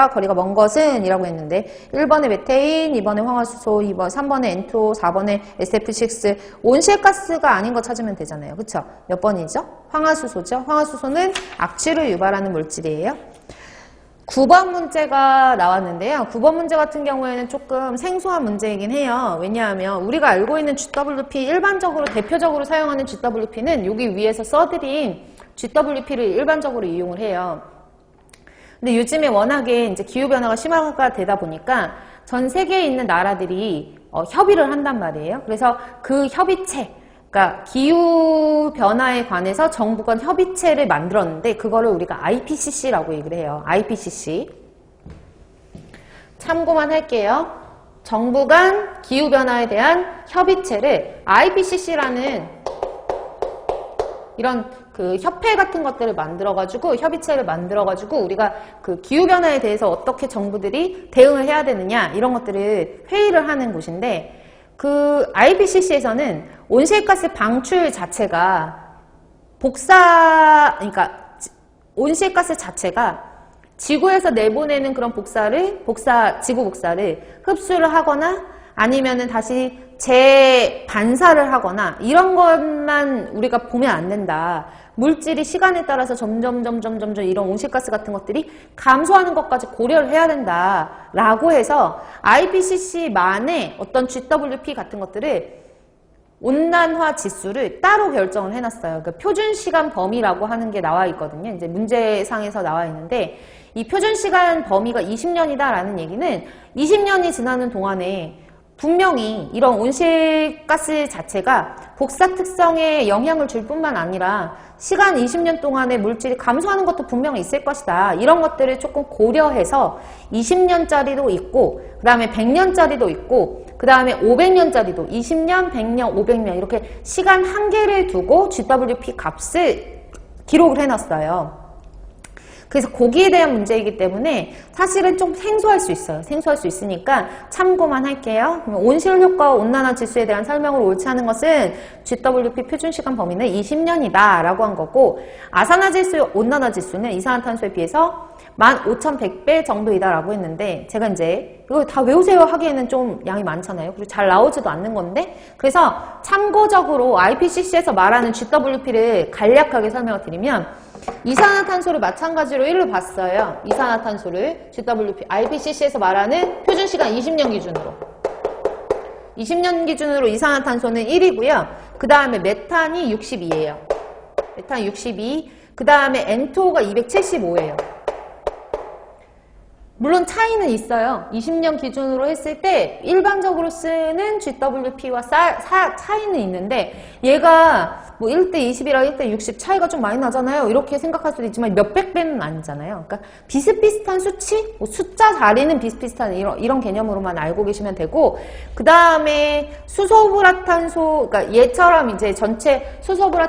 거리가 먼 것은 이라고 했는데 1번에 메테인, 2번에 황화수소, 3번에 N2O, 4번에 SF6 온실가스가 아닌 거 찾으면 되잖아요. 그쵸? 몇 번이죠? 황화수소죠? 황화수소는 악취를 유발하는 물질이에요. 9번 문제가 나왔는데요. 9번 문제 같은 경우에는 조금 생소한 문제이긴 해요. 왜냐하면 우리가 알고 있는 GWP, 일반적으로 대표적으로 사용하는 GWP는 여기 위에서 써드린 GWP를 일반적으로 이용을 해요. 근데 요즘에 워낙에 이제 기후변화가 심화가 되다 보니까 전 세계에 있는 나라들이 협의를 한단 말이에요. 그래서 그 협의체, 그러니까 기후변화에 관해서 정부 간 협의체를 만들었는데 그거를 우리가 IPCC라고 얘기를 해요. IPCC. 참고만 할게요. 정부 간 기후변화에 대한 협의체를 IPCC라는 이런 그 협회 같은 것들을 만들어가지고 협의체를 만들어가지고 우리가 그 기후변화에 대해서 어떻게 정부들이 대응을 해야 되느냐 이런 것들을 회의를 하는 곳인데 그 IPCC에서는 온실가스 방출 자체가 그러니까 온실가스 자체가 지구에서 내보내는 그런 지구 복사를 흡수를 하거나 아니면은 다시 재반사를 하거나 이런 것만 우리가 보면 안 된다. 물질이 시간에 따라서 점점 이런 온실가스 같은 것들이 감소하는 것까지 고려를 해야 된다라고 해서 IPCC만의 어떤 GWP 같은 것들을 온난화 지수를 따로 결정을 해놨어요. 그러니까 표준시간 범위라고 하는 게 나와 있거든요. 이제 문제상에서 나와 있는데 이 표준시간 범위가 20년이다라는 얘기는 20년이 지나는 동안에 분명히 이런 온실가스 자체가 복사 특성에 영향을 줄 뿐만 아니라 시간 20년 동안에 물질이 감소하는 것도 분명히 있을 것이다. 이런 것들을 조금 고려해서 20년짜리도 있고 그 다음에 100년짜리도 있고 그 다음에 500년짜리도 20년, 100년, 500년 이렇게 시간 한계를 두고 GWP 값을 기록을 해놨어요. 그래서 거기에 대한 문제이기 때문에 사실은 좀 생소할 수 있어요. 생소할 수 있으니까 참고만 할게요. 온실효과와 온난화 지수에 대한 설명을 옳지 않은 것은 GWP 표준시간 범위는 20년이다 라고 한 거고 아산화지수, 온난화지수는 이산화탄소에 비해서 15,100배 정도이다 라고 했는데 제가 이제 이거 다 외우세요 하기에는 좀 양이 많잖아요. 그리고 잘 나오지도 않는 건데 그래서 참고적으로 IPCC에서 말하는 GWP를 간략하게 설명을 드리면 이산화탄소를 마찬가지로 1로 봤어요. 이산화탄소를 GWP, IPCC에서 말하는 표준시간 20년 기준으로 20년 기준으로 이산화탄소는 1이고요. 그 다음에 메탄이 62예요. 메탄 62. 그 다음에 N2O가 275예요. 물론 차이는 있어요. 20년 기준으로 했을 때 일반적으로 쓰는 GWP와 차이는 있는데 얘가 뭐 1대 20이랑 1대 60 차이가 좀 많이 나잖아요. 이렇게 생각할 수도 있지만 몇백 배는 아니잖아요. 그러니까 비슷비슷한 수치? 뭐 숫자 자리는 비슷비슷한 이런 개념으로만 알고 계시면 되고 그 다음에 수소불화탄소, 그러니까 얘처럼 이제 전체 수소불화탄소